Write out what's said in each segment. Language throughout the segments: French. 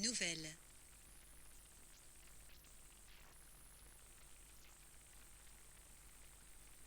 Nouvelle.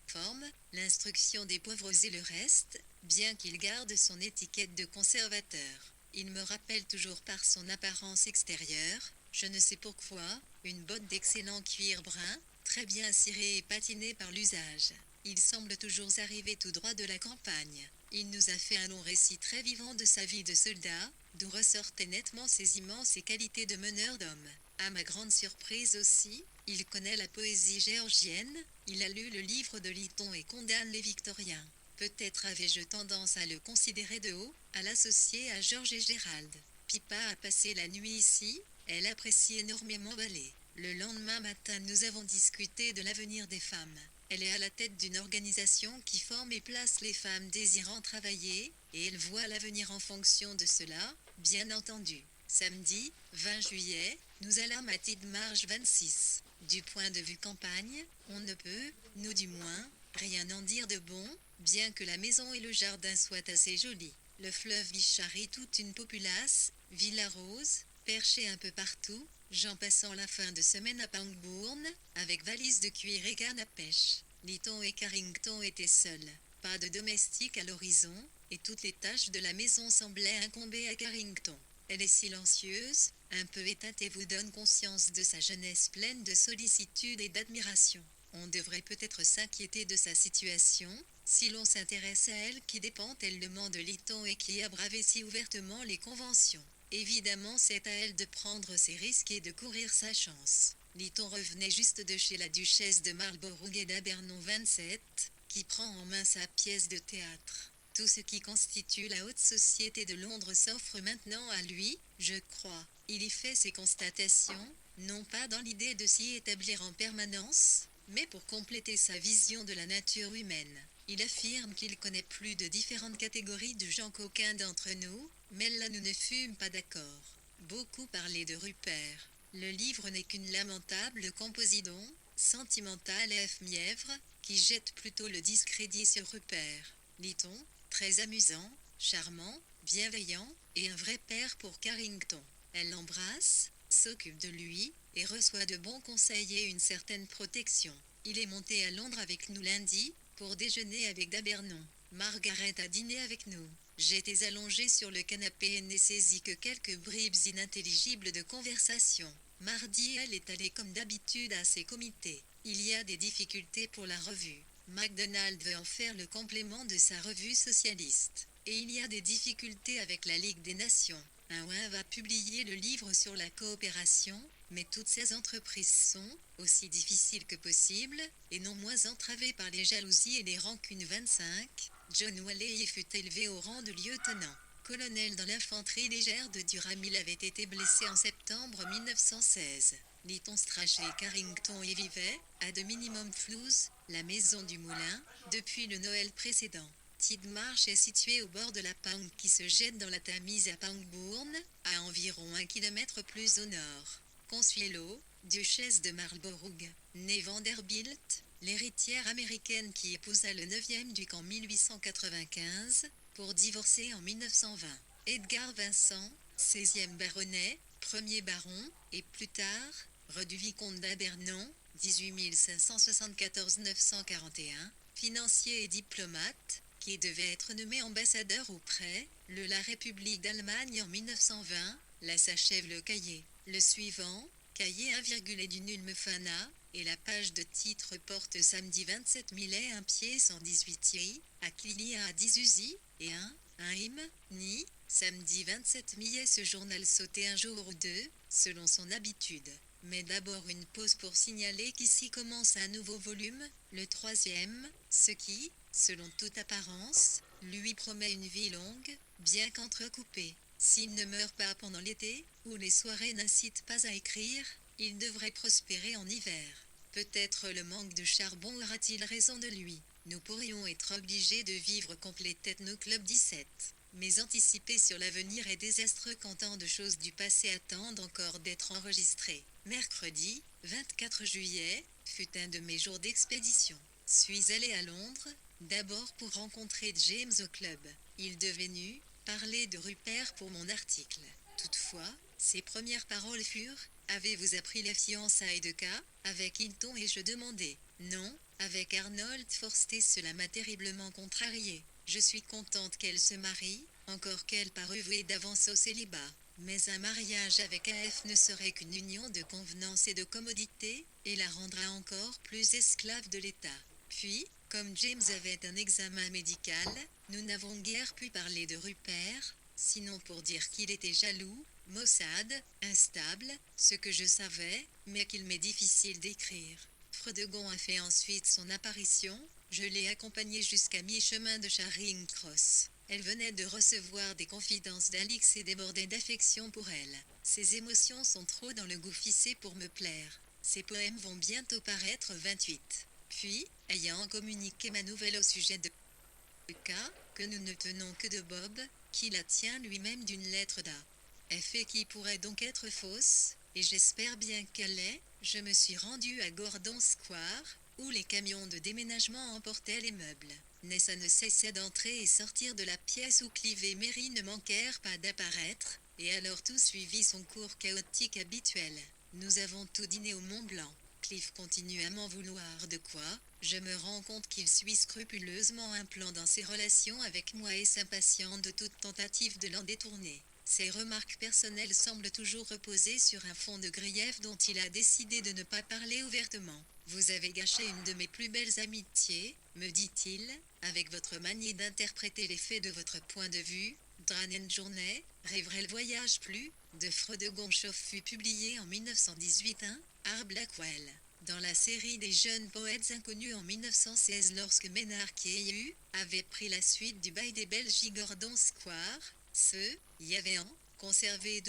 Forme, l'instruction des pauvres et le reste, bien qu'il garde son étiquette de conservateur. Il me rappelle toujours par son apparence extérieure, je ne sais pourquoi, une botte d'excellent cuir brun, très bien cirée et patinée par l'usage. Il semble toujours arriver tout droit de la campagne. Il nous a fait un long récit très vivant de sa vie de soldat, d'où ressortaient nettement ses immenses qualités de meneur d'hommes. À ma grande surprise aussi, il connaît la poésie géorgienne, il a lu le livre de Lytton et condamne les Victoriens. Peut-être avais-je tendance à le considérer de haut, à l'associer à Georges et Gérald. Pippa a passé la nuit ici, elle apprécie énormément Ballet. Le lendemain matin nous avons discuté de l'avenir des femmes. Elle est à la tête d'une organisation qui forme et place les femmes désirant travailler, et elle voit l'avenir en fonction de cela, bien entendu. Samedi, 20 juillet, nous allâmes à Tidmarsh 26. Du point de vue campagne, on ne peut, nous du moins, rien en dire de bon, bien que la maison et le jardin soient assez jolis. Le fleuve y charrie toute une populace, Villa Rose, perchée un peu partout, Jean passant la fin de semaine à Pangbourne, avec valise de cuir et canne à pêche. Lytton et Carrington étaient seuls. Pas de domestique à l'horizon, et toutes les tâches de la maison semblaient incomber à Carrington. Elle est silencieuse, un peu éteinte et vous donne conscience de sa jeunesse pleine de sollicitude et d'admiration. On devrait peut-être s'inquiéter de sa situation, si l'on s'intéresse à elle qui dépend tellement de Lytton et qui a bravé si ouvertement les conventions. Évidemment, c'est à elle de prendre ses risques et de courir sa chance. Lytton revenait juste de chez la duchesse de Marlborough et d'Abernon 27, qui prend en main sa pièce de théâtre. Tout ce qui constitue la haute société de Londres s'offre maintenant à lui, je crois. Il y fait ses constatations, non pas dans l'idée de s'y établir en permanence, mais pour compléter sa vision de la nature humaine. Il affirme qu'il connaît plus de différentes catégories de gens qu'aucun d'entre nous, mais là nous ne fûmes pas d'accord. Beaucoup parlaient de Rupert. Le livre n'est qu'une lamentable composition, sentimentale et mièvre, qui jette plutôt le discrédit sur Rupert. Lytton, très amusant, charmant, bienveillant, et un vrai père pour Carrington. Elle l'embrasse, s'occupe de lui, et reçoit de bons conseils et une certaine protection. Il est monté à Londres avec nous lundi, pour déjeuner avec d'Abernon. Margaret a dîné avec nous. J'étais allongée sur le canapé et n'ai saisi que quelques bribes inintelligibles de conversation. Mardi, elle est allée comme d'habitude à ses comités. Il y a des difficultés pour la revue. MacDonald veut en faire le complément de sa revue socialiste. Et il y a des difficultés avec la Ligue des Nations. Un ouin va publier le livre sur la coopération, mais toutes ces entreprises sont, aussi difficiles que possible, et non moins entravées par les jalousies et les rancunes 25. John Whaley y fut élevé au rang de lieutenant. Colonel dans l'infanterie légère de Durham, il avait été blessé en septembre 1916. Lytton, Strachey et Carrington y vivaient, à de minimum flouze, la maison du moulin, depuis le Noël précédent. Tidmarsh est situé au bord de la Pang qui se jette dans la Tamise à Pangbourne, à environ 1 kilomètre plus au nord. Consuelo, duchesse de Marlborough, née Vanderbilt, l'héritière américaine qui épousa le 9e duc en 1895, pour divorcer en 1920. Edgar Vincent, 16e baronnet, 1er baron, et plus tard, redu vicomte d'Abernon, 18 574-941, financier et diplomate, qui devait être nommé ambassadeur auprès, la République d'Allemagne en 1920, là s'achève le cahier. Le suivant, cahier 1, et du Nulmefana, et la page de titre porte samedi 27 millet 1 pied 118 i, à Clilia à 10 usi, et un hymne, ni, samedi 27 millet ce journal sautait un jour ou deux, selon son habitude. Mais d'abord une pause pour signaler qu'ici commence un nouveau volume, le 3e, ce qui, selon toute apparence, lui promet une vie longue, bien qu'entrecoupée. S'il ne meurt pas pendant l'été, où les soirées n'incitent pas à écrire, il devrait prospérer en hiver. Peut-être le manque de charbon aura-t-il raison de lui. Nous pourrions être obligés de vivre complet Techno-Club 17. Mais anticiper sur l'avenir est désastreux quand tant de choses du passé attendent encore d'être enregistrées. Mercredi, 24 juillet, fut un de mes jours d'expédition. Suis allé à Londres, d'abord pour rencontrer James au club. Il devait parler de Rupert pour mon article. Toutefois, ses premières paroles furent: avez-vous appris la fiançaille de K avec Hinton? Et je demandai: non, avec Arnold Forster. Cela m'a terriblement contrariée. Je suis contente qu'elle se marie, encore qu'elle parût vouée d'avance au célibat. Mais un mariage avec AF ne serait qu'une union de convenance et de commodité, et la rendra encore plus esclave de l'État. Puis, comme James avait un examen médical, nous n'avons guère pu parler de Rupert, sinon pour dire qu'il était jaloux, maussade, instable, ce que je savais, mais qu'il m'est difficile d'écrire. Fredegon a fait ensuite son apparition, je l'ai accompagnée jusqu'à mi-chemin de Charing Cross. Elle venait de recevoir des confidences d'Alix et débordait d'affection pour elle. Ses émotions sont trop dans le goût ficé pour me plaire. Ses poèmes vont bientôt paraître 28. Puis, ayant communiqué ma nouvelle au sujet de K, que nous ne tenons que de Bob, qui la tient lui-même d'une lettre d'A.F. et qui pourrait donc être fausse, et j'espère bien qu'elle est, je me suis rendue à Gordon Square, où les camions de déménagement emportaient les meubles. Nessa ne cessait d'entrer et sortir de la pièce où Clive et Mary ne manquèrent pas d'apparaître, et alors tout suivit son cours chaotique habituel. Nous avons tout dîné au Mont Blanc. Clive continue à m'en vouloir. De quoi? Je me rends compte qu'il suit scrupuleusement un plan dans ses relations avec moi et s'impatiente de toute tentative de l'en détourner. Ses remarques personnelles semblent toujours reposer sur un fond de grief dont il a décidé de ne pas parler ouvertement. Vous avez gâché une de mes plus belles amitiés, me dit-il, avec votre manière d'interpréter les faits de votre point de vue. Dranen Journée, rêverait le voyage plus, de Fredegon fut publié en 1918 Art Blackwell. Dans la série des jeunes poètes inconnus en 1916 lorsque Ménard Keyhu avait pris la suite du bail des Belges Gordon Square, y avait en conservé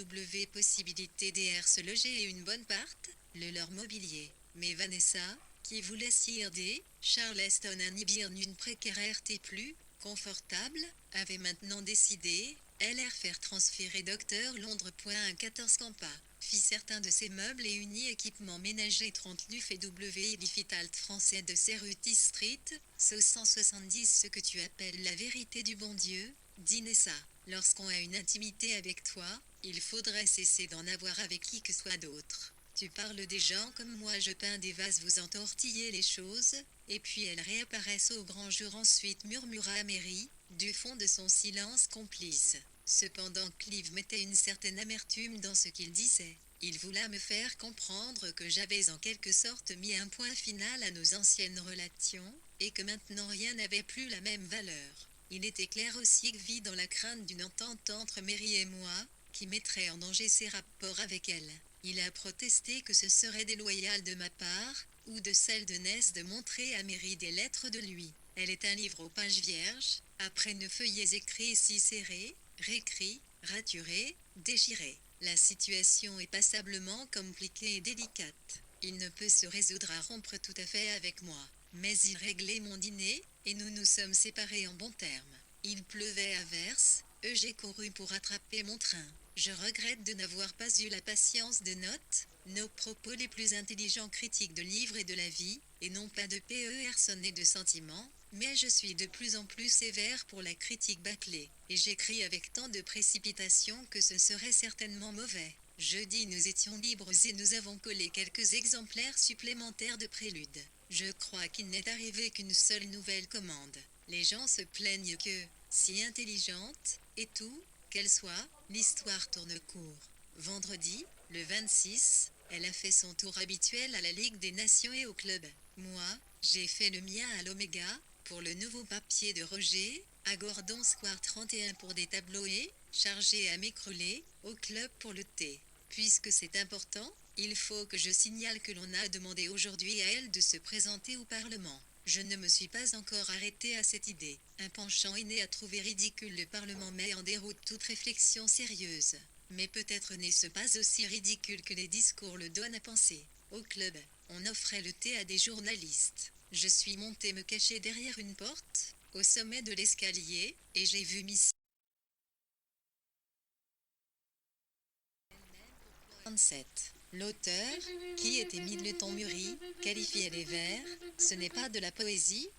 possibilité d'R se loger et une bonne part, le leur mobilier. Mais Vanessa, qui voulait CRD, Charleston à Nibir une précarité plus confortable, avait maintenant décidé, LR faire transférer Dr Londres. 14 Campa, fit certains de ses meubles et unis équipements ménagers 30 Luf et W. Diffitalt français de Cerutis Street, ce 170. Ce que tu appelles la vérité du bon Dieu, dit Nessa. Lorsqu'on a une intimité avec toi, il faudrait cesser d'en avoir avec qui que soit d'autre. Tu parles des gens comme moi, je peins des vases, vous entortillez les choses, et puis elles réapparaissent au grand jour. Ensuite murmura Mary, du fond de son silence complice. Cependant Clive mettait une certaine amertume dans ce qu'il disait. Il voulait me faire comprendre que j'avais en quelque sorte mis un point final à nos anciennes relations, et que maintenant rien n'avait plus la même valeur. Il était clair aussi que vit dans la crainte d'une entente entre Mary et moi, qui mettrait en danger ses rapports avec elle. Il a protesté que ce serait déloyal de ma part, ou de celle de Ness, de montrer à Mary des lettres de lui. Elle est un livre aux pages vierges, après 9 feuillets écrits si serrés, réécrits, raturés, déchirés. La situation est passablement compliquée et délicate. Il ne peut se résoudre à rompre tout à fait avec moi. Mais il réglait mon dîner, et nous nous sommes séparés en bons termes. Il pleuvait à verse, j'ai couru pour attraper mon train. Je regrette de n'avoir pas eu la patience de nos propos les plus intelligents critiques de livres et de la vie, et non pas de personnes et de sentiments, mais je suis de plus en plus sévère pour la critique bâclée, et j'écris avec tant de précipitation que ce serait certainement mauvais. Jeudi nous étions libres et nous avons collé quelques exemplaires supplémentaires de Prélude. Je crois qu'il n'est arrivé qu'une seule nouvelle commande. Les gens se plaignent que, si intelligente, et tout, qu'elle soit, l'histoire tourne court. Vendredi, le 26, elle a fait son tour habituel à la Ligue des Nations et au club. Moi, j'ai fait le mien à l'Oméga, pour le nouveau papier de Roger, à Gordon Square 31 pour des tableaux et, chargé à m'écrouler, au club pour le thé. Puisque c'est important, il faut que je signale que l'on a demandé aujourd'hui à elle de se présenter au Parlement. Je ne me suis pas encore arrêté à cette idée. Un penchant inné à trouver ridicule le Parlement met en déroute toute réflexion sérieuse. Mais peut-être n'est-ce pas aussi ridicule que les discours le donnent à penser. Au club, on offrait le thé à des journalistes. Je suis monté me cacher derrière une porte, au sommet de l'escalier, et j'ai vu Miss 37. L'auteur, qui était Middleton Murray, qualifiait les vers, ce n'est pas de la poésie.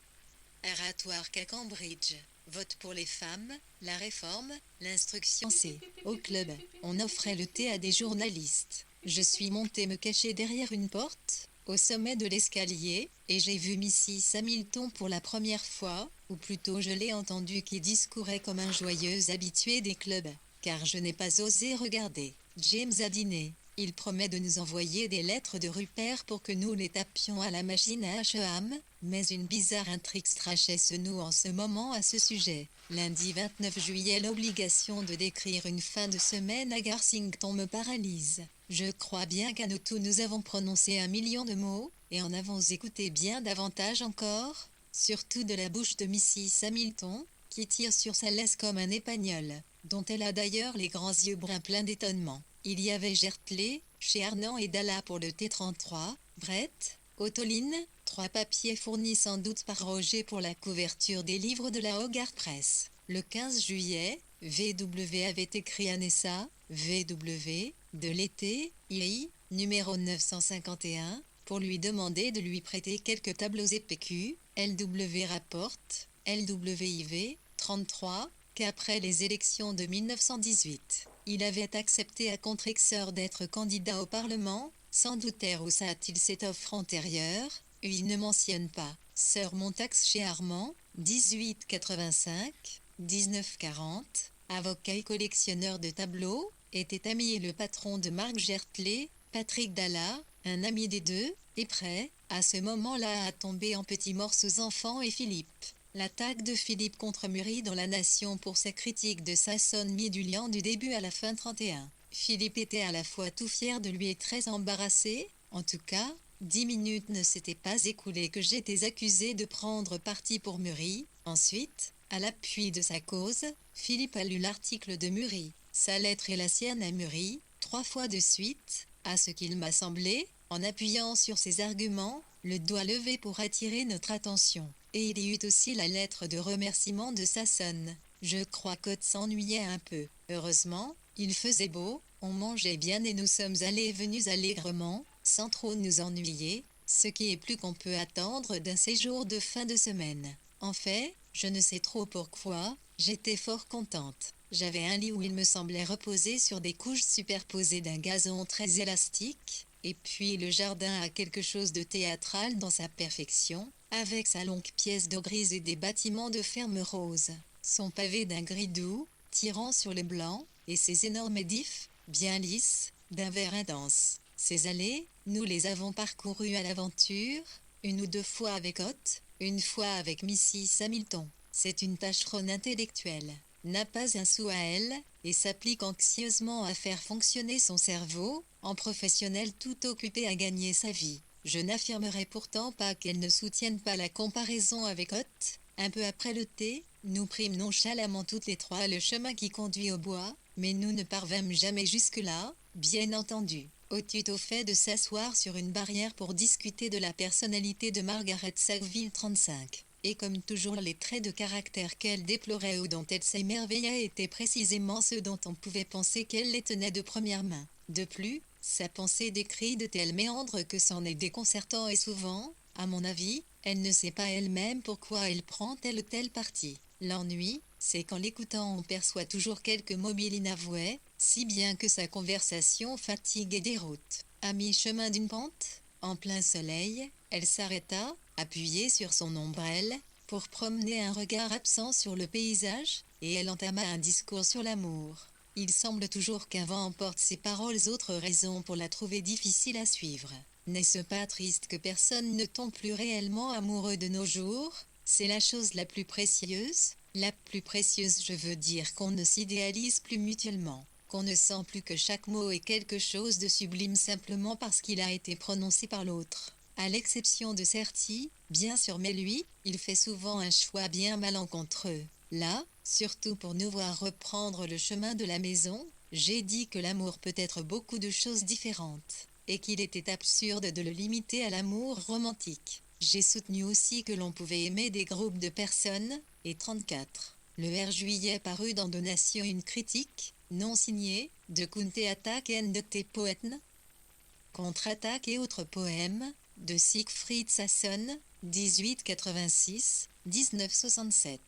Oratoire qu'à Cambridge. Vote pour les femmes, la réforme, l'instruction C. Au club, on offrait le thé à des journalistes. Je suis montée me cacher derrière une porte, au sommet de l'escalier, et j'ai vu Mrs. Hamilton pour la première fois, ou plutôt je l'ai entendu qui discourait comme un joyeux habitué des clubs, car je n'ai pas osé regarder. James a dîné. Il promet de nous envoyer des lettres de Rupert pour que nous les tapions à la machine à H.E.A.M., mais une bizarre intrigue strachait se noue en ce moment à ce sujet. Lundi 29 juillet, l'obligation de décrire une fin de semaine à Garsington me paralyse. Je crois bien qu'à nous tous nous avons prononcé 1 million de mots, et en avons écouté bien davantage encore, surtout de la bouche de Mrs. Hamilton, qui tire sur sa laisse comme un épagnol, dont elle a d'ailleurs les grands yeux bruns pleins d'étonnement. Il y avait Gertley, chez Arnan et Dalla pour le T33, Brett, Autoline, 3 papiers fournis sans doute par Roger pour la couverture des livres de la Hogarth Press. Le 15 juillet, VW avait écrit à Nessa, VW, de l'été, II, numéro 951, pour lui demander de lui prêter quelques tableaux EPQ, LW rapporte, LWIV, 33, qu'après les élections de 1918, il avait accepté à contre-exor d'être candidat au Parlement, sans doute roussa-t-il cette offre antérieure, il ne mentionne pas. Sir Montax chez Armand, 1885, 1940, avocat et collectionneur de tableaux, était ami et le patron de Marc Gertley, Patrick Dalla, un ami des deux, et prêt, à ce moment-là à tomber en petits morceaux enfants et Philippe. L'attaque de Philippe contre Murray dans La Nation pour sa critique de Sasson mit du liant du début à la fin 31. Philippe était à la fois tout fier de lui et très embarrassé, en tout cas, 10 minutes ne s'étaient pas écoulées que j'étais accusé de prendre parti pour Murray. Ensuite, à l'appui de sa cause, Philippe a lu l'article de Murray, sa lettre et la sienne à Murray, 3 fois de suite, à ce qu'il m'a semblé, en appuyant sur ses arguments, le doigt levé pour attirer notre attention. Et il y eut aussi la lettre de remerciement de Sasson. Je crois qu'Otte s'ennuyait un peu. Heureusement, il faisait beau, on mangeait bien et nous sommes allés et venus allègrement, sans trop nous ennuyer, ce qui est plus qu'on peut attendre d'un séjour de fin de semaine. En fait, je ne sais trop pourquoi, j'étais fort contente. J'avais un lit où il me semblait reposer sur des couches superposées d'un gazon très élastique, et puis le jardin a quelque chose de théâtral dans sa perfection, avec sa longue pièce d'eau grise et des bâtiments de ferme rose. Son pavé d'un gris doux, tirant sur le blanc, et ses énormes édifs, bien lisses, d'un vert intense. Ces allées, nous les avons parcourues à l'aventure, 1 ou 2 fois avec Ott, 1 fois avec Mrs. Hamilton. C'est une tâcheronne intellectuelle, n'a pas un sou à elle, et s'applique anxieusement à faire fonctionner son cerveau, en professionnel tout occupé à gagner sa vie. Je n'affirmerai pourtant pas qu'elle ne soutienne pas la comparaison avec Ott. Un peu après le thé, nous prîmes nonchalamment toutes les 3 le chemin qui conduit au bois, mais nous ne parvînmes jamais jusque-là, bien entendu. Ott eut au fait de s'asseoir sur une barrière pour discuter de la personnalité de Margaret Sackville 35. Et comme toujours les traits de caractère qu'elle déplorait ou dont elle s'émerveillait étaient précisément ceux dont on pouvait penser qu'elle les tenait de première main. De plus, sa pensée décrit de tels méandres que c'en est déconcertant et souvent, à mon avis, elle ne sait pas elle-même pourquoi elle prend tel ou tel parti. L'ennui, c'est qu'en l'écoutant on perçoit toujours quelques mobiles inavoués, si bien que sa conversation fatigue et déroute. À mi-chemin d'une pente, en plein soleil, elle s'arrêta, appuyée sur son ombrelle, pour promener un regard absent sur le paysage, et elle entama un discours sur l'amour. Il semble toujours qu'un vent emporte ses paroles, autre raison pour la trouver difficile à suivre. N'est-ce pas triste que personne ne tombe plus réellement amoureux de nos jours? C'est la chose la plus précieuse je veux dire qu'on ne s'idéalise plus mutuellement, qu'on ne sent plus que chaque mot est quelque chose de sublime simplement parce qu'il a été prononcé par l'autre. À l'exception de Certi, bien sûr, mais lui, il fait souvent un choix bien malencontreux. Là, surtout pour nous voir reprendre le chemin de la maison, j'ai dit que l'amour peut être beaucoup de choses différentes, et qu'il était absurde de le limiter à l'amour romantique. J'ai soutenu aussi que l'on pouvait aimer des groupes de personnes, et 34. Le R juillet parut dans Donation une critique, non signée, de Kunteattack and the Poeten, Contre-attaque et autres poèmes, de Siegfried Sasson, 1886-1967.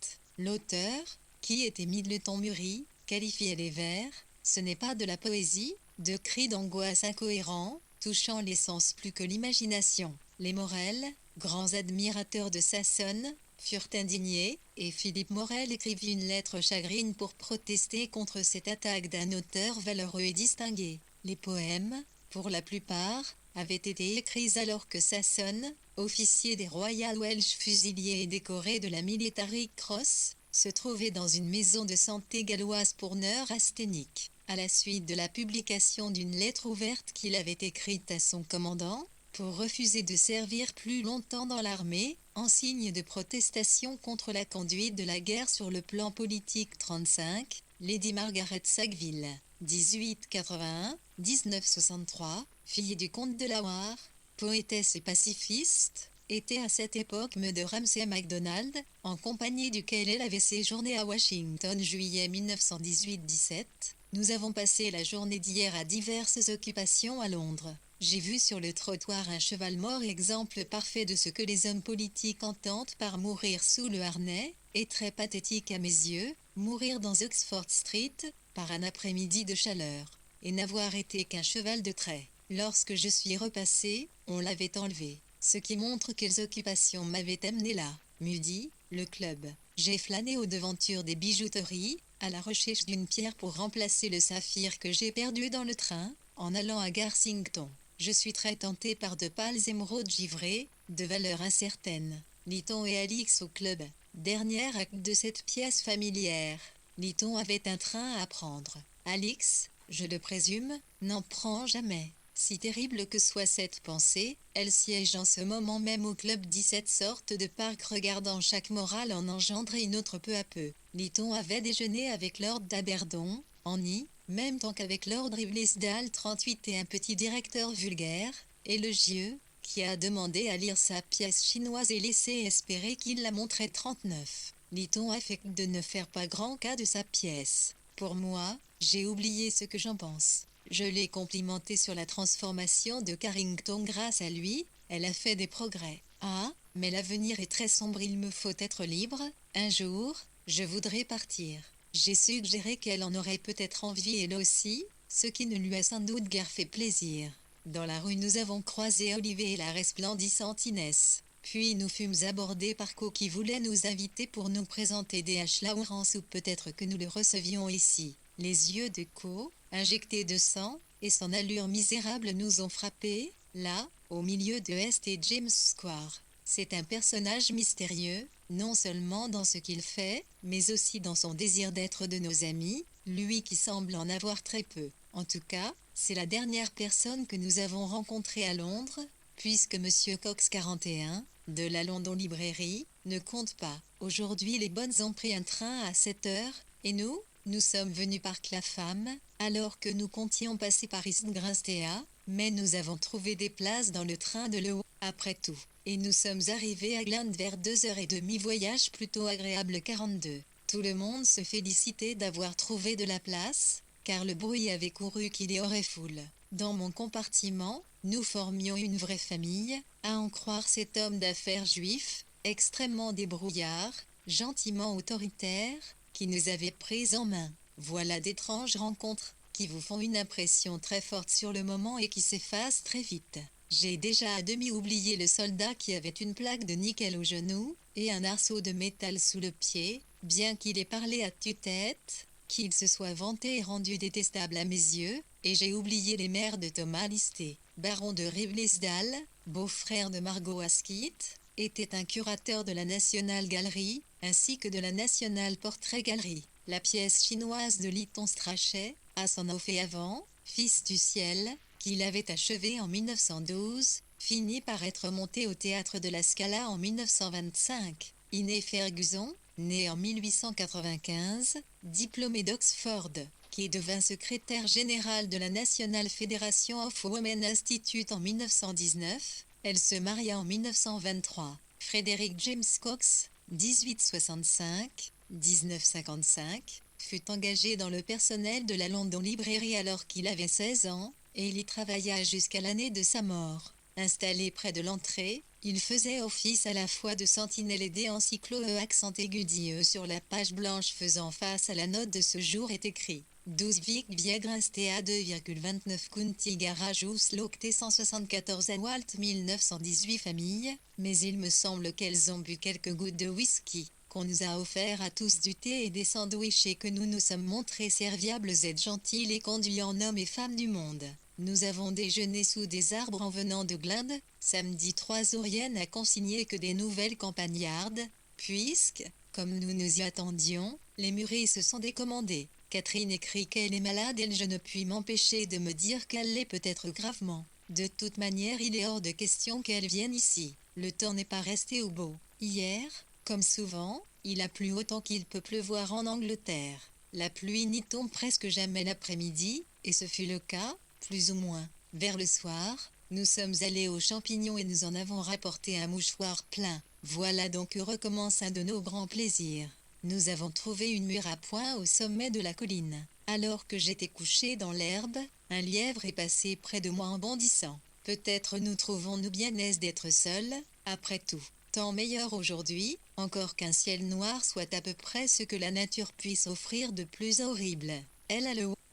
L'auteur, qui était Middleton Murray, qualifiait les vers, ce n'est pas de la poésie, de cris d'angoisse incohérents, touchant les sens plus que l'imagination. Les Morel, grands admirateurs de Sasson, furent indignés, et Philippe Morel écrivit une lettre chagrine pour protester contre cette attaque d'un auteur valeureux et distingué. Les poèmes, pour la plupart, avaient été écrits alors que Sasson, officier des Royal Welsh Fusiliers et décoré de la Military Cross, se trouvait dans une maison de santé galloise pour neurasthénique. À la suite de la publication d'une lettre ouverte qu'il avait écrite à son commandant, pour refuser de servir plus longtemps dans l'armée, en signe de protestation contre la conduite de la guerre sur le plan politique 35, Lady Margaret Sackville, 1881-1963, fille du comte de Lawar, poétesse et pacifiste, était à cette époque de Ramsay MacDonald, en compagnie duquel elle avait séjourné à Washington juillet 1918-17. Nous avons passé la journée d'hier à diverses occupations à Londres. J'ai vu sur le trottoir un cheval mort, exemple parfait de ce que les hommes politiques entendent par mourir sous le harnais, et très pathétique à mes yeux, mourir dans Oxford Street, par un après-midi de chaleur, et n'avoir été qu'un cheval de trait. Lorsque je suis repassé, on l'avait enlevé, ce qui montre quelles occupations m'avaient amené là. Midi, le club. J'ai flâné aux devantures des bijouteries, à la recherche d'une pierre pour remplacer le saphir que j'ai perdu dans le train, en allant à Garsington. Je suis très tenté par de pâles émeraudes givrées, de valeur incertaine. Lytton et Alix au club. Dernier acte de cette pièce familière. Lytton avait un train à prendre. Alix, je le présume, n'en prend jamais. Si terrible que soit cette pensée, elle siège en ce moment même au club 17 sortes de parcs regardant chaque morale en engendrer une autre peu à peu. Lytton avait déjeuné avec Lord d'Aberdon, en nid, même temps qu'avec Lord Ribblesdale 38 et un petit directeur vulgaire, élogieux, qui a demandé à lire sa pièce chinoise et laissé espérer qu'il la montrait 39. Lytton affecte de ne faire pas grand cas de sa pièce. Pour moi, j'ai oublié ce que j'en pense. Je l'ai complimenté sur la transformation de Carrington grâce à lui, elle a fait des progrès. Ah, mais l'avenir est très sombre, il me faut être libre, un jour, je voudrais partir. J'ai suggéré qu'elle en aurait peut-être envie elle aussi, ce qui ne lui a sans doute guère fait plaisir. Dans la rue nous avons croisé Olivier et la resplendissante Inès. Puis nous fûmes abordés par Co qui voulait nous inviter pour nous présenter D.H. Lawrence ou peut-être que nous le recevions ici. Les yeux de Co, injectés de sang, et son allure misérable nous ont frappés, là, au milieu de Est et James Square. C'est un personnage mystérieux, non seulement dans ce qu'il fait, mais aussi dans son désir d'être de nos amis, lui qui semble en avoir très peu. En tout cas, c'est la dernière personne que nous avons rencontrée à Londres, puisque Monsieur Cox 41, de la London Librairie, ne compte pas. Aujourd'hui les bonnes ont pris un train à 7 heures, et nous sommes venus par Clapham, alors que nous comptions passer par East Grinstead, mais nous avons trouvé des places dans le train de l'eau, après tout. Et nous sommes arrivés à Gland vers 2h30, voyage plutôt agréable 42. Tout le monde se félicitait d'avoir trouvé de la place, car le bruit avait couru qu'il y aurait foule. Dans mon compartiment, nous formions une vraie famille, à en croire cet homme d'affaires juif, extrêmement débrouillard, gentiment autoritaire, qui nous avait pris en main. Voilà d'étranges rencontres, qui vous font une impression très forte sur le moment et qui s'effacent très vite. J'ai déjà à demi oublié le soldat qui avait une plaque de nickel au genou, et un arceau de métal sous le pied, bien qu'il ait parlé à tue-tête, qu'il se soit vanté et rendu détestable à mes yeux, et j'ai oublié les mères de Thomas Listé. Baron de Ribblesdale, beau-frère de Margot Asquith, était un curateur de la National Gallery, ainsi que de la National Portrait Gallery. La pièce chinoise de Lytton Strachey, à son fait avant, Fils du ciel, qu'il avait achevé en 1912, finit par être monté au théâtre de la Scala en 1925. Iné Ferguson, né en 1895, diplômé d'Oxford, qui devint secrétaire général de la National Federation of Women Institute en 1919, elle se maria en 1923. Frédéric James Cox, 1865-1955, fut engagé dans le personnel de la London Librairie alors qu'il avait 16 ans, et il y travailla jusqu'à l'année de sa mort. Installé près de l'entrée, Il faisait office à la fois de sentinelle et d'encyclo accent aigu dit sur la page blanche faisant face à la note de ce jour est écrit 12 Vic Viegras TA 2,29 Kunti Garajus Locté 174 à Walt 1918 famille, mais il me semble qu'elles ont bu quelques gouttes de whisky, qu'on nous a offert à tous du thé et des sandwichs et que nous nous sommes montrés serviables et gentils et conduits en hommes et femmes du monde. Nous avons déjeuné sous des arbres en venant de Glinde. Samedi 3 Orienne a consigné que des nouvelles campagnardes, puisque, comme nous nous y attendions, les mûries se sont décommandées. Catherine écrit qu'elle est malade et je ne puis m'empêcher de me dire qu'elle l'est peut-être gravement. De toute manière il est hors de question qu'elle vienne ici. Le temps n'est pas resté au beau. Hier, comme souvent, il a plu autant qu'il peut pleuvoir en Angleterre. La pluie n'y tombe presque jamais l'après-midi, et ce fut le cas, plus ou moins. Vers le soir, nous sommes allés aux champignons et nous en avons rapporté un mouchoir plein. Voilà donc que recommence un de nos grands plaisirs. Nous avons trouvé une mûre à point au sommet de la colline. Alors que j'étais couché dans l'herbe, un lièvre est passé près de moi en bondissant. Peut-être nous trouvons-nous bien aise d'être seuls, après tout. Tant meilleur aujourd'hui, encore qu'un ciel noir soit à peu près ce que la nature puisse offrir de plus horrible.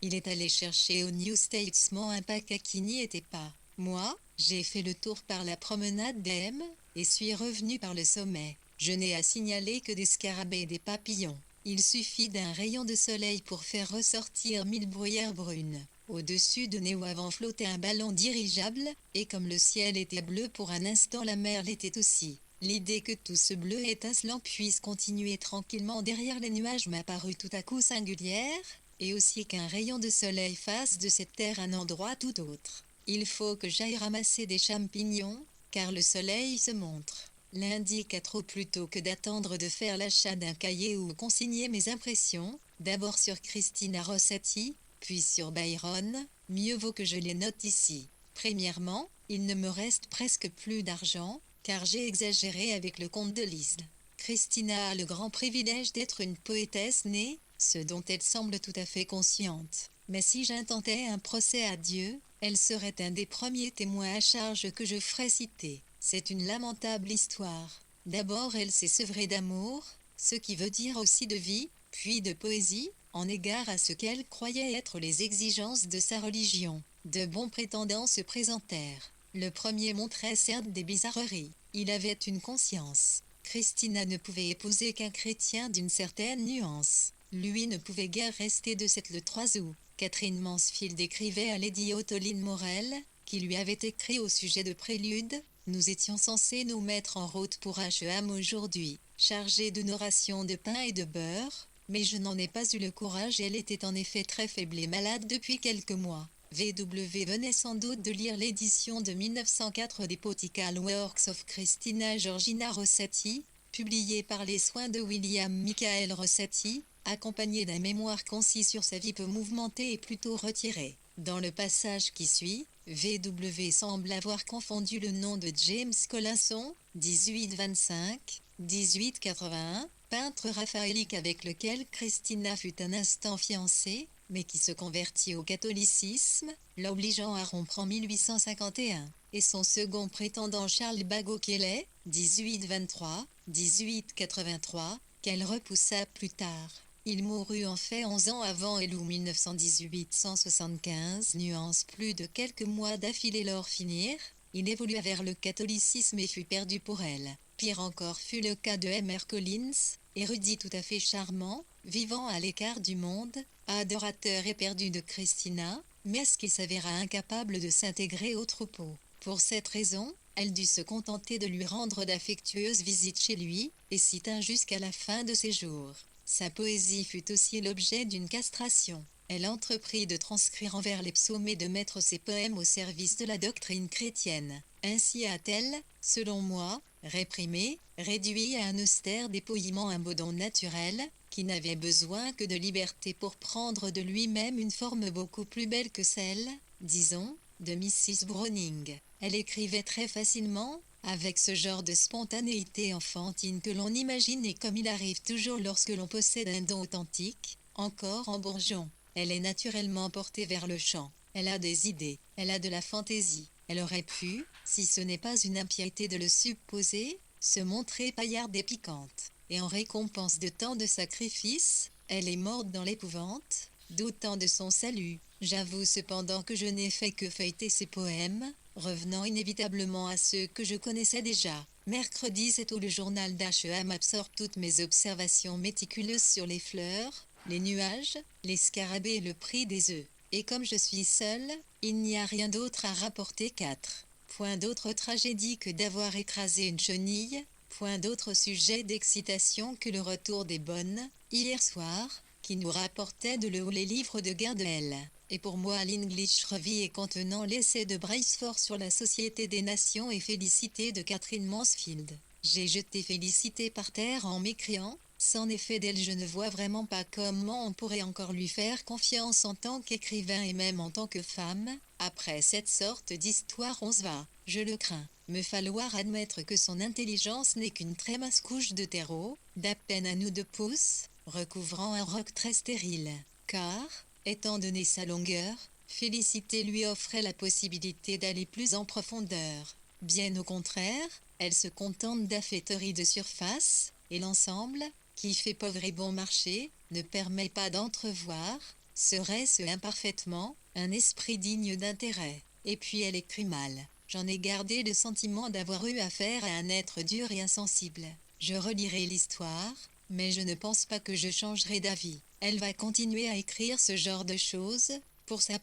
Il est allé chercher au New Statesman un paquet qui n'y était pas. Moi, j'ai fait le tour par la promenade d'M, et suis revenu par le sommet. Je n'ai à signaler que des scarabées et des papillons. Il suffit d'un rayon de soleil pour faire ressortir 1000 bruyères brunes. Au-dessus de Néouavant flottait un ballon dirigeable, et comme le ciel était bleu pour un instant la mer l'était aussi. L'idée que tout ce bleu étincelant puisse continuer tranquillement derrière les nuages m'a paru tout à coup singulière, et aussi qu'un rayon de soleil fasse de cette terre un endroit tout autre. Il faut que j'aille ramasser des champignons, car le soleil se montre. Lundi 4 plutôt que d'attendre de faire l'achat d'un cahier ou consigner mes impressions, d'abord sur Christina Rossetti, puis sur Byron, mieux vaut que je les note ici. Premièrement, il ne me reste presque plus d'argent, car j'ai exagéré avec le comte de Lisle. Christina a le grand privilège d'être une poétesse née, ce dont elle semble tout à fait consciente. Mais si j'intentais un procès à Dieu, elle serait un des premiers témoins à charge que je ferais citer. C'est une lamentable histoire. D'abord elle s'est sevrée d'amour, ce qui veut dire aussi de vie, puis de poésie, en égard à ce qu'elle croyait être les exigences de sa religion. De bons prétendants se présentèrent. Le premier montrait certes des bizarreries. Il avait une conscience. Christina ne pouvait épouser qu'un chrétien d'une certaine nuance. Lui ne pouvait guère rester de cette le 3 août. Catherine Mansfield écrivait à Lady Ottoline Morel, qui lui avait écrit au sujet de Prélude. Nous étions censés nous mettre en route pour H.E.A.M. aujourd'hui, chargés d'une ration de pain et de beurre, mais je n'en ai pas eu le courage. Elle était en effet très faible et malade depuis quelques mois. V.W. venait sans doute de lire l'édition de 1904 des Poetical Works of Christina Georgina Rossetti, publiée par les soins de William Michael Rossetti, accompagnée d'un mémoire concis sur sa vie peu mouvementée et plutôt retirée. Dans le passage qui suit, V.W. semble avoir confondu le nom de James Collinson, 1825-1881, peintre raphaélique avec lequel Christina fut un instant fiancée, mais qui se convertit au catholicisme, l'obligeant à rompre en 1851, et son second prétendant Charles Bagot Kelly, 1823-1883, qu'elle repoussa plus tard. Il mourut en fait 11 ans avant elle ou 1918-175 nuances plus de quelques mois d'affilée leur finir, il évolua vers le catholicisme et fut perdu pour elle. Pire encore fut le cas de M.R. Collins, érudit tout à fait charmant, vivant à l'écart du monde, adorateur éperdu de Christina, mais ce qu'il s'avéra incapable de s'intégrer au troupeau. Pour cette raison, elle dut se contenter de lui rendre d'affectueuses visites chez lui, et s'y tint jusqu'à la fin de ses jours. Sa poésie fut aussi l'objet d'une castration. Elle entreprit de transcrire en vers les psaumes et de mettre ses poèmes au service de la doctrine chrétienne. Ainsi a-t-elle, selon moi, réprimé, réduit à un austère dépouillement un beau don naturel, qui n'avait besoin que de liberté pour prendre de lui-même une forme beaucoup plus belle que celle, disons, de Mrs. Browning. Elle écrivait très facilement, avec ce genre de spontanéité enfantine que l'on imagine et comme il arrive toujours lorsque l'on possède un don authentique, encore en bourgeon. Elle est naturellement portée vers le chant. Elle a des idées, elle a de la fantaisie. Elle aurait pu, si ce n'est pas une impiété de le supposer, se montrer paillarde et piquante. Et en récompense de tant de sacrifices, elle est morte dans l'épouvante, doutant de son salut. J'avoue cependant que je n'ai fait que feuilleter ses poèmes, revenant inévitablement à ceux que je connaissais déjà. Mercredi, c'est où le journal d'H.E.M. absorbe toutes mes observations méticuleuses sur les fleurs, les nuages, les scarabées et le prix des œufs. Et comme je suis seule, il n'y a rien d'autre à rapporter. 4. Point d'autre tragédie que d'avoir écrasé une chenille, point d'autre sujet d'excitation que le retour des bonnes, hier soir, qui nous rapportait de l'eau les livres de Gardel. Et pour moi l'English Review et contenant l'essai de Braceford sur la Société des Nations et Félicité de Catherine Mansfield. J'ai jeté Félicité par terre en m'écriant, sans effet d'elle je ne vois vraiment pas comment on pourrait encore lui faire confiance en tant qu'écrivain et même en tant que femme. Après cette sorte d'histoire on se va, je le crains, me falloir admettre que son intelligence n'est qu'une très mince couche de terreau, d'à peine un ou deux pouces, recouvrant un roc très stérile. Car, étant donné sa longueur, Félicité lui offrait la possibilité d'aller plus en profondeur. Bien au contraire, elle se contente d'affêteries de surface, et l'ensemble, qui fait pauvre et bon marché, ne permet pas d'entrevoir, serait-ce imparfaitement, un esprit digne d'intérêt. Et puis elle écrit mal. J'en ai gardé le sentiment d'avoir eu affaire à un être dur et insensible. Je relirai l'histoire, mais je ne pense pas que je changerai d'avis. Elle va continuer à écrire ce genre de choses, pour sa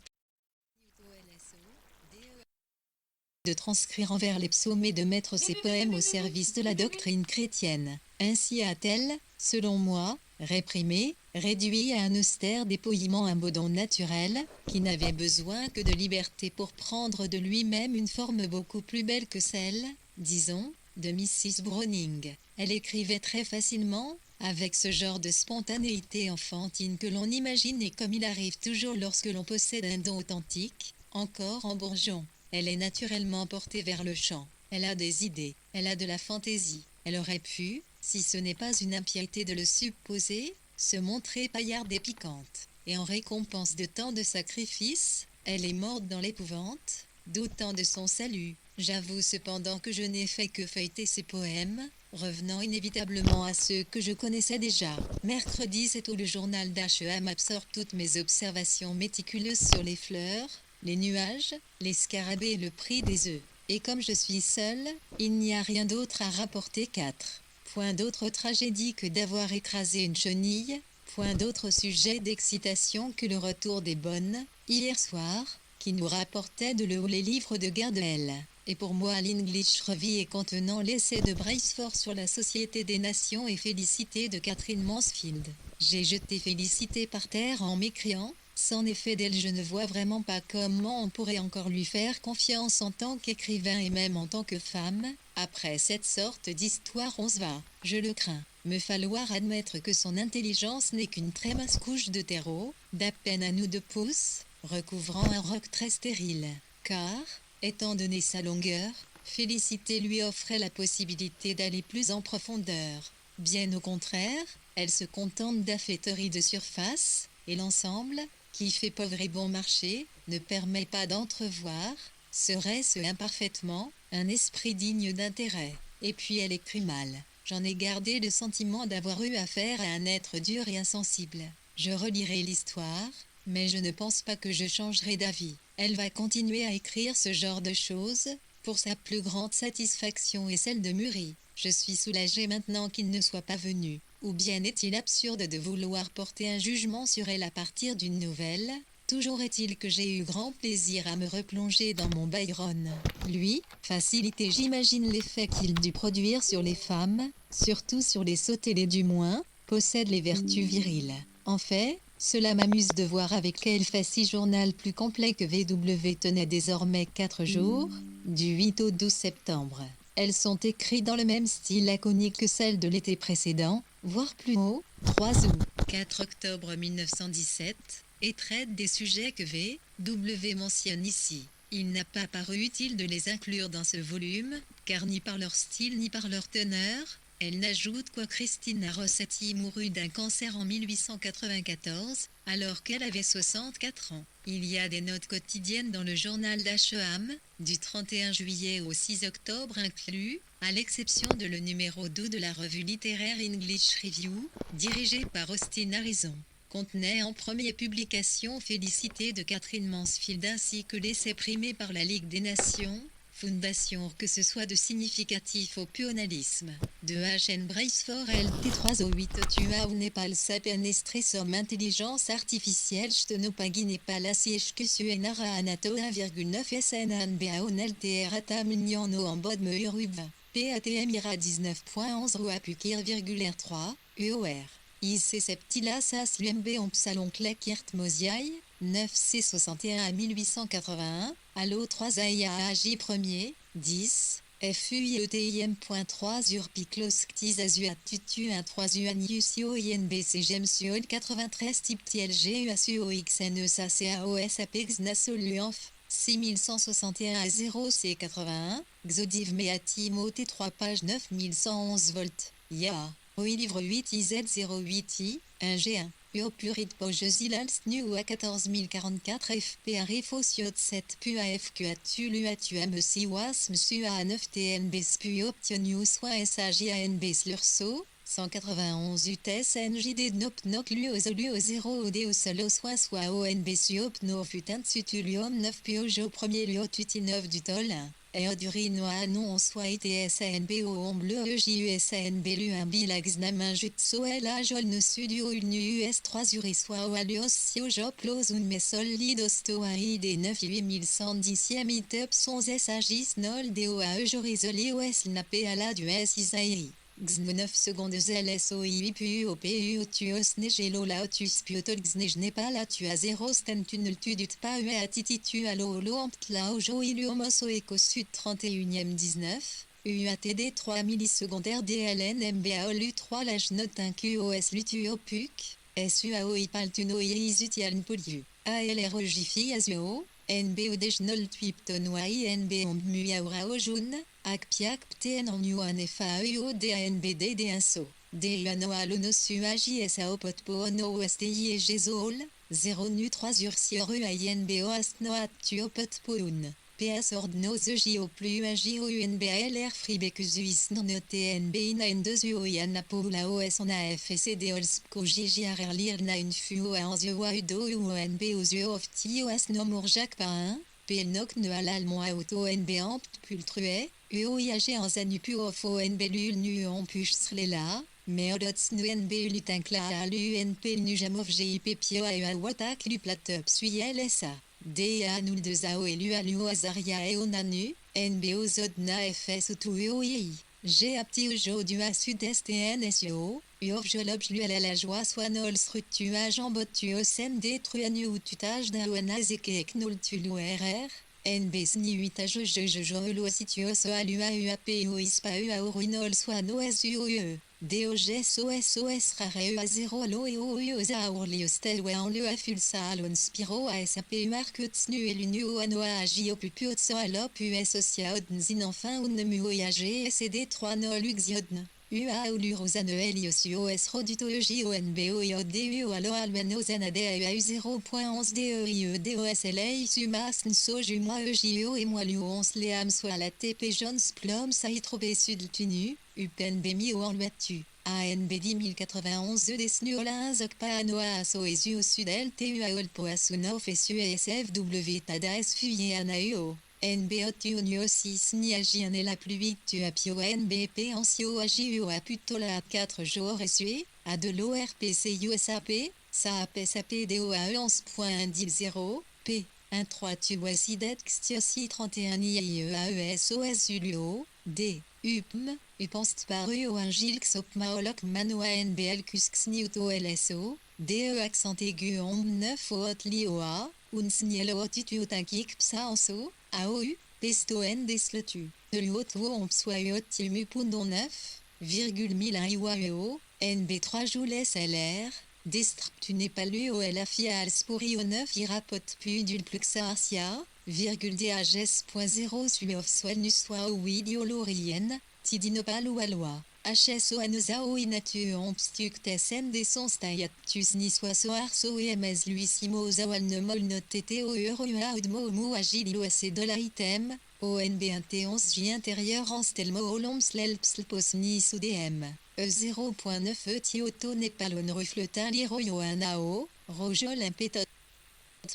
de transcrire envers les psaumes et de mettre ses poèmes au service de la doctrine chrétienne. Ainsi a-t-elle, selon moi, réprimé, réduit à un austère dépouillement un beau don naturel, qui n'avait besoin que de liberté pour prendre de lui-même une forme beaucoup plus belle que celle, disons, de Mrs. Browning. Elle écrivait très facilement, avec ce genre de spontanéité enfantine que l'on imagine et comme il arrive toujours lorsque l'on possède un don authentique, encore en bourgeon. Elle est naturellement portée vers le chant. Elle a des idées, elle a de la fantaisie. Elle aurait pu, si ce n'est pas une impiété de le supposer, se montrer paillarde et piquante. Et en récompense de tant de sacrifices, elle est morte dans l'épouvante, doutant de son salut. J'avoue cependant que je n'ai fait que feuilleter ses poèmes, revenant inévitablement à ceux que je connaissais déjà. Mercredi, c'est où le journal d'H.E.M. absorbe toutes mes observations méticuleuses sur les fleurs, les nuages, les scarabées et le prix des œufs. Et comme je suis seule, il n'y a rien d'autre à rapporter. 4. Point d'autre tragédie que d'avoir écrasé une chenille, point d'autre sujet d'excitation que le retour des bonnes, hier soir, qui nous rapportait de l'eau les livres de Gardel. Et pour moi l'English Review et contenant l'essai de Braceford sur la Société des Nations et Félicité de Catherine Mansfield. J'ai jeté Félicité par terre en m'écriant, sans effet d'elle je ne vois vraiment pas comment on pourrait encore lui faire confiance en tant qu'écrivain et même en tant que femme. Après cette sorte d'histoire on se va, je le crains, me falloir admettre que son intelligence n'est qu'une très mince couche de terreau, d'à peine un ou deux pouces, recouvrant un roc très stérile. Car, étant donné sa longueur, Félicité lui offrait la possibilité d'aller plus en profondeur. Bien au contraire, elle se contente d'affêteries de surface, et l'ensemble, qui fait pauvre et bon marché, ne permet pas d'entrevoir, serait-ce imparfaitement, un esprit digne d'intérêt. Et puis elle écrit mal. J'en ai gardé le sentiment d'avoir eu affaire à un être dur et insensible. Je relirai l'histoire, mais je ne pense pas que je changerai d'avis. Elle va continuer à écrire ce genre de choses, pour sa plus grande satisfaction et celle de Murray. Je suis soulagée maintenant qu'il ne soit pas venu. Ou bien est-il absurde de vouloir porter un jugement sur elle à partir d'une nouvelle? Toujours est-il que j'ai eu grand plaisir à me replonger dans mon Byron. Lui, facilité j'imagine l'effet qu'il dut produire sur les femmes, surtout sur les sautelées du moins, possède les vertus viriles. En fait, cela m'amuse de voir avec quel facile journal plus complet que VW tenait désormais 4 jours, du 8 au 12 septembre. Elles sont écrites dans le même style laconique que celles de l'été précédent, voire plus haut, 3 août, 4 octobre 1917, et traitent des sujets que V.W. mentionne ici. Il n'a pas paru utile de les inclure dans ce volume, car ni par leur style ni par leur teneur, Elle n'ajoute que Christina Rossetti mourut d'un cancer en 1894, alors qu'elle avait 64 ans. Il y a des notes quotidiennes dans le journal d'Asheham, du 31 juillet au 6 octobre inclus, à l'exception de le numéro 2 de la revue littéraire English Review, dirigé par Austin Harrison. Contenait en première publication félicité de Catherine Mansfield ainsi que l'essai primé par la Ligue des Nations, fondation que ce soit de significatif au pionalisme. De H.N. Braceford LT3O8 Tua ou Népal Sapernestre som intelligence artificielle Chtenopagi Népal Asiège que Suenara Anato 1,9 SN BAON LTR Atamuniano en bod me Uruba. PATM IRA 19.11 Roi Pukir,R3, UOR. IC Septilas As l'UMB en Psalon Clekert Mosiaï, 9C61 à 1881, Allo 3 AIAAJ 1er, 10, FUIETIM.3 Urpiclos Ctis Azuat Tutu 1 3 UANIUSIO INBC Gemsuol 93 Type TLG UASUOXNE SACAOS APEX NASOLUANF 6161 à 0 C81, Xodiv Meatimo T3 page 9111 volts, Ya. OI livre 8 IZ08I, 1G1, Urpurit Pojezilal SNU à 14044 FP Arifosiot 7 PUAFQ Tulu MEC WAS MSU A 9 TNB SPU Optionius soit SAJANB Slurso, 191 UTS NJD NOP NOC LUO 0 OD au solo soit ONB SUOP NO FUTIN Sutulium 9 PUOJO 1er LUO Tuti 9 du Tol 1. Eodurinoa non soit ITSANB au on bleu EJUSANB LU1 Bilax Namin Jutso LA Jolne Studio UNU US3 Uri soit Oalios Siojoplos un Mesol Lidosto ID 9 8110 Mitep Sons SAGIS Nol DOAE Jorizoli OS Napé à la du S Isaï. Xn 9 secondes LSOI PU au PU Otuos Negelo la Otus Piotol Xnej n'est pas là tu as 0 Stentunel tu dut pas ue à tititu allo lo amptla ojo iluomoso eco sud 31e 19 UATD 3 millisecondaires DLN MBA OLU 3 lage note 1 QOS lutu opuc SUAOI paltuno isutialn poliu ALROJFI azuo NBO Dejnol Twipton NB Omb Muyaura Ojun Akpiak Ptn en Yuan FAEO DANBD DNSO DUANO Alonosu AJSAO Potpo No STI et Gezol 0 Nu 3 Ursior UAINBO Astnoat Tuo Potpoun PS Ordno ZJO plus UAJO UNBALR Fribecusuis non TNB INA N2 UOIAN Apoula OS en AFCD Olspko JJRR Lirna une FUO à Anzioa Udo UONB aux yeux of Tio Asnomor Jacques Pain PLNOC ne Allemand Auto NB Ampt Pultruet UOIAG en Zanupu of ONB Lul Nu en Puchslela Meodots nu NB Lutincla à l'UNP Nujamov GIP Pio à Watak Luplatop Sui LSA DA Nul de Zao et Lualuo Azaria et Onanu, NBO Zodna FS Utuoi, G Apti Ujo du A Sud-Est et NSO, Urv Jolob Lual à la joie Swanol Srutuage en bot Tuosen Détruanu ou tutage d'Awana Zeke Eknol Tulu RR, NB Sni 8 à Jojo Situos Alua UAP Ispa Ua Urinol Swano SUOE. DOG SOS Rare a 0 Lo et OUEOSA Urliostel en le Afulsa Alon Spiro a SAP Markutsnu et l'Unu Anoa Agio Pupuotso Alop US Osia Odnzin enfin Unemu Oiag SED 3 No Luxiodn. UA Ulurozane Elios US Roduto EJONBO IODU Alo Almano Zanade AU 0.11 DEIE DOSLA Sumas Nso Juma EJO et moi Luons Leam soit la TP Jones Plum Saitrobe Sud Tunu. Upen Bemi ou en Luatu. ANB 10091 Desnu Olin Zokpa Anoa Aso Esu au Sud LTU Aolpo Asuno Fesu SFW Tada SFUY Anao. NB Otu Niosis Niagi et la plus vite tu apio NBP Ansio Agio a Putola 4 jours SUE. A de l'ORPC USAP. SAP SAP DOAE 11.10 P. 1-3 tu vois Sidet Xtiosi 31 IAEAESOS Uluo. D. UPM, UPenst par UOINGILX OPMAOLOC MANOA NBL CUSXNIUTO LSO, DE accent aigu OMB 9 OOTLI OA, UNSNIEL OTITU OTAKIK PSA ANSO, AOU, PESTO N DESLETU, de l'UOTO OMB SOA UOTILMU PUNDON 9, virgule 1000 IWAEO, NB 3 Joule SLR, Destrptu Nepalu OLAFIA Alspori O 9 Irapot Pudul Pluxa Arcia, virgule DHS.0 Suof Swel Nuswa ou Idiolorien, Tidinopal ou Aloa. HSO anosao inatu obstuctes desonstaiatus ni soarso ems luisimo zawal ne mol notete o eurua udmo mu agilio acedola item, ONB 11 J intérieur en stelmo oloms lelpslpos ni soudm. E0.9 Etioto Nepalon Rufletin Liroyo Anao, Rojol Impetot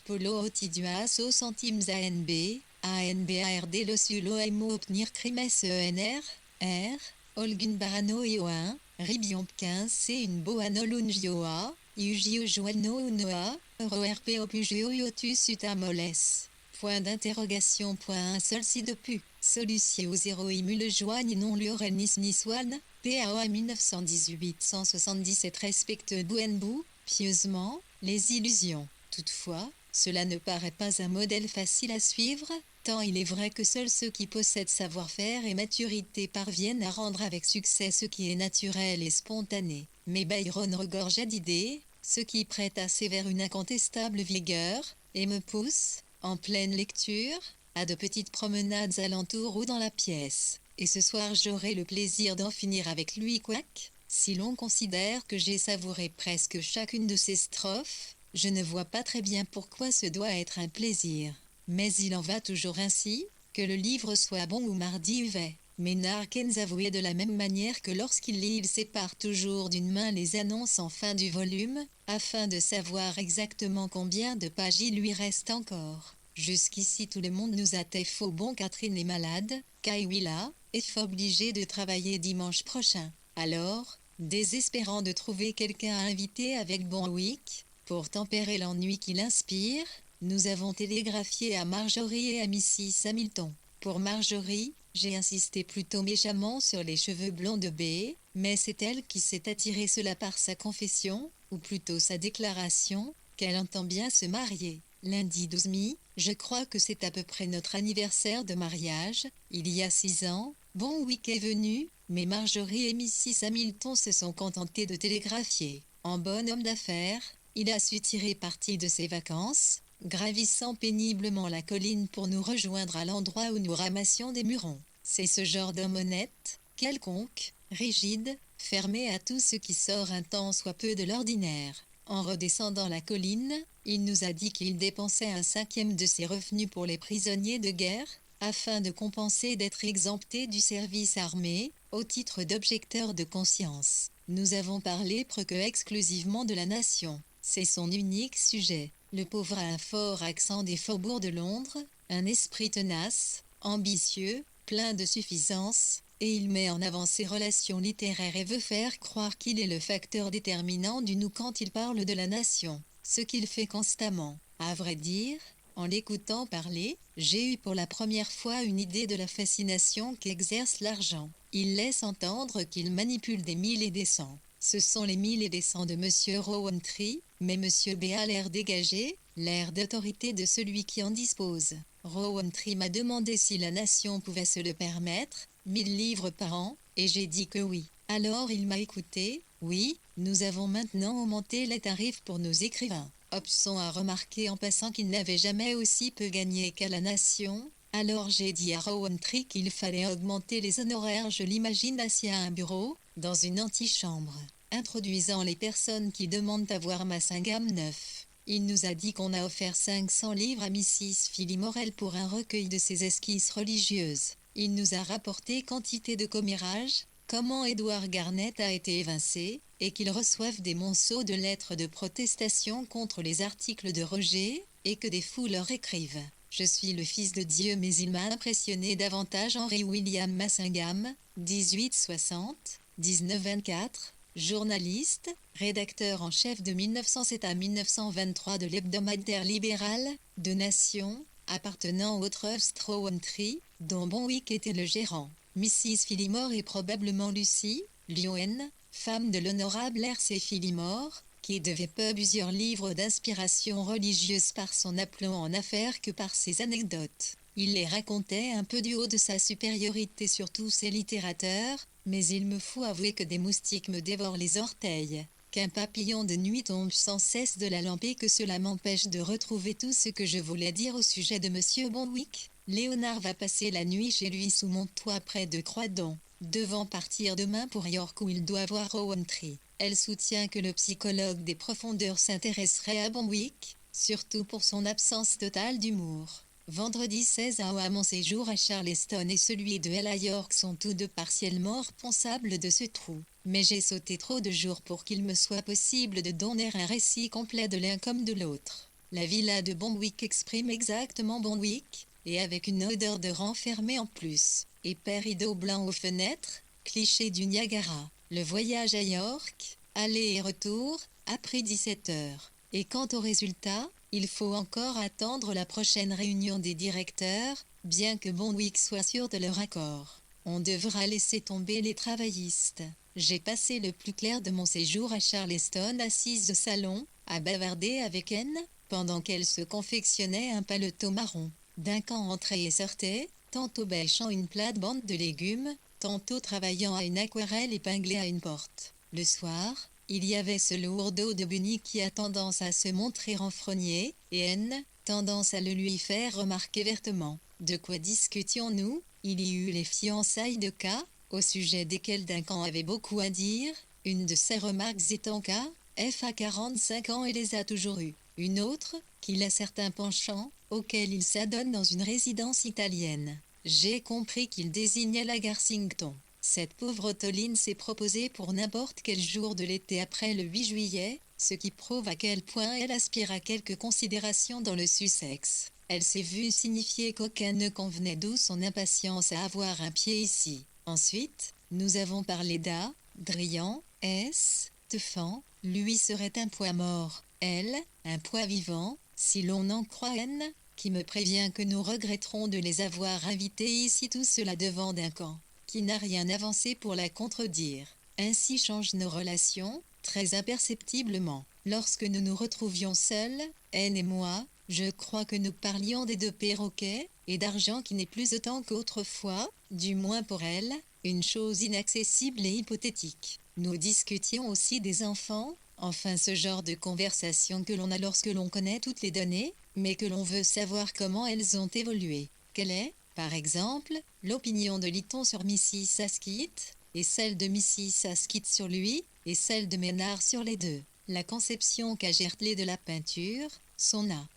Polo Otiduas au centimes ANB, ANBARD Le Sulo Mo Opnir Crimes ENR, R, Olgun Barano Eo1, Ribion 15 C une Boanolongioa, Ugio Joano Unoa, RORP Opugio Iotus Utamoles. Point d'interrogation. Un seul si de pu. Solution 0 Imu le joigne non l'urenis niswan. PAOA 1918 177 respecte Bouenbou, pieusement, les illusions. Toutefois, cela ne paraît pas un modèle facile à suivre, tant il est vrai que seuls ceux qui possèdent savoir-faire et maturité parviennent à rendre avec succès ce qui est naturel et spontané. Mais Byron regorgeait d'idées, ce qui prête assez vers une incontestable vigueur, et me pousse, en pleine lecture, à de petites promenades alentour ou dans la pièce. Et ce soir j'aurai le plaisir d'en finir avec lui quoique, si l'on considère que j'ai savouré presque chacune de ses strophes, je ne vois pas très bien pourquoi ce doit être un plaisir. Mais il en va toujours ainsi, que le livre soit bon ou mardi uvet. Ménard Keynes avouait de la même manière que lorsqu'il lit il sépare toujours d'une main les annonces en fin du volume, afin de savoir exactement combien de pages il lui reste encore. Jusqu'ici tout le monde nous a fait faux bon Catherine est malade, Kaiwila est obligé de travailler dimanche prochain. Alors, désespérant de trouver quelqu'un à inviter avec Bonwick, pour tempérer l'ennui qui l'inspire, nous avons télégraphié à Marjorie et à Mrs. Hamilton. Pour Marjorie, j'ai insisté plutôt méchamment sur les cheveux blonds de B, mais c'est elle qui s'est attirée cela par sa confession, ou plutôt sa déclaration, qu'elle entend bien se marier. Lundi 12 mai, je crois que c'est à peu près notre anniversaire de mariage, il y a 6 ans, Bonwick est venu, mais Marjorie et Mrs. Hamilton se sont contentées de télégraphier. En bon homme d'affaires, il a su tirer parti de ses vacances, gravissant péniblement la colline pour nous rejoindre à l'endroit où nous ramassions des mûrons. C'est ce genre d'homme honnête, quelconque, rigide, fermé à tout ce qui sort un tant soit peu de l'ordinaire. En redescendant la colline, il nous a dit qu'il dépensait 1/5 de ses revenus pour les prisonniers de guerre, afin de compenser d'être exempté du service armé, au titre d'objecteur de conscience. Nous avons parlé presque exclusivement de la nation. C'est son unique sujet. Le pauvre a un fort accent des faubourgs de Londres, un esprit tenace, ambitieux, plein de suffisance, et il met en avant ses relations littéraires et veut faire croire qu'il est le facteur déterminant du nous quand il parle de la nation, ce qu'il fait constamment. À vrai dire, en l'écoutant parler, j'ai eu pour la première fois une idée de la fascination qu'exerce l'argent. Il laisse entendre qu'il manipule des mille et des cents. Ce sont les mille et des cents de M. Rowntree, mais M. B a l'air dégagé, l'air d'autorité de celui qui en dispose. Rowntree m'a demandé si la nation pouvait se le permettre, 1000 livres par an, et j'ai dit que oui. Alors il m'a écouté, oui, nous avons maintenant augmenté les tarifs pour nos écrivains. Hobson a remarqué en passant qu'il n'avait jamais aussi peu gagné qu'à la nation. Alors j'ai dit à Rowntree qu'il fallait augmenter les honoraires. Je l'imagine assis à un bureau, dans une antichambre, introduisant les personnes qui demandent à voir Massingham neuf. Il nous a dit qu'on a offert 500 livres à Mrs. Philly Morel pour un recueil de ses esquisses religieuses. Il nous a rapporté quantité de commérages, comment Édouard Garnett a été évincé, et qu'ils reçoivent des monceaux de lettres de protestation contre les articles de Roger, et que des fous leur écrivent. Je suis le fils de Dieu, mais il m'a impressionné davantage Henry William Massingham, 1860-1924, journaliste, rédacteur en chef de 1907 à 1923 de l'hebdomadaire libéral, de Nation, appartenant au Trust Rowntree, dont Bonwick était le gérant. Mrs. Phillimore est probablement Lucie, Lyon, femme de l'honorable R.C. Phillimore, qui devait peu plusieurs livres d'inspiration religieuse par son aplomb en affaires que par ses anecdotes. Il les racontait un peu du haut de sa supériorité sur tous ses littérateurs, mais il me faut avouer que des moustiques me dévorent les orteils, qu'un papillon de nuit tombe sans cesse de la lampe et que cela m'empêche de retrouver tout ce que je voulais dire au sujet de M. Bonwick. Léonard va passer la nuit chez lui sous mon toit près de Croydon. devant partir demain pour York où il doit voir Rowantree. Elle soutient que le psychologue des profondeurs s'intéresserait à Bonwick, surtout pour son absence totale d'humour. Vendredi 16 août, mon séjour à Charleston et celui de elle à York sont tous deux partiellement responsables de ce trou. Mais j'ai sauté trop de jours pour qu'il me soit possible de donner un récit complet de l'un comme de l'autre. La villa de Bonwick exprime exactement Bonwick, et avec une odeur de renfermé en plus. Épais rideaux blancs aux fenêtres, cliché du Niagara. Le voyage à York, aller et retour, après 17 heures. Et quant au résultat, il faut encore attendre la prochaine réunion des directeurs, bien que Bonwick soit sûr de leur accord. On devra laisser tomber les travaillistes. J'ai passé le plus clair de mon séjour à Charleston assise au salon, à bavarder avec Anne, pendant qu'elle se confectionnait un paletot marron. Duncan entrait et sortait, tantôt bêchant une plate-bande de légumes, tantôt travaillant à une aquarelle épinglée à une porte. Le soir, il y avait ce lourdeau de Bunny qui a tendance à se montrer renfrogné, et Anne, tendance à le lui faire remarquer vertement. De quoi discutions-nous? Il y eut les fiançailles de K, au sujet desquelles Duncan avait beaucoup à dire, une de ses remarques étant K, F a 45 ans et les a toujours eus. Une autre, qu'il a certains penchants, auxquels il s'adonne dans une résidence italienne. J'ai compris qu'il désignait la Garsington. Cette pauvre Toline s'est proposée pour n'importe quel jour de l'été après le 8 juillet, ce qui prouve à quel point elle aspire à quelque considération dans le Sussex. Elle s'est vue signifier qu'aucun ne convenait, d'où son impatience à avoir un pied ici. Ensuite, nous avons parlé d'A, Drian, S, Tefan, lui serait un poids mort, elle, un poids vivant, si l'on en croit N, qui me prévient que nous regretterons de les avoir invités ici tout cela devant Duncan, qui n'a rien avancé pour la contredire. Ainsi changent nos relations, très imperceptiblement. Lorsque nous nous retrouvions seuls, N et moi, je crois que nous parlions des deux perroquets, et d'argent qui n'est plus autant qu'autrefois, du moins pour elle, une chose inaccessible et hypothétique. Nous discutions aussi des enfants, enfin ce genre de conversation que l'on a lorsque l'on connaît toutes les données, mais que l'on veut savoir comment elles ont évolué. Quelle est, par exemple, l'opinion de Lytton sur Mrs. Saskit, et celle de Mrs. Saskit sur lui, et celle de Ménard sur les deux. La conception qu'a Gertley de la peinture, son A.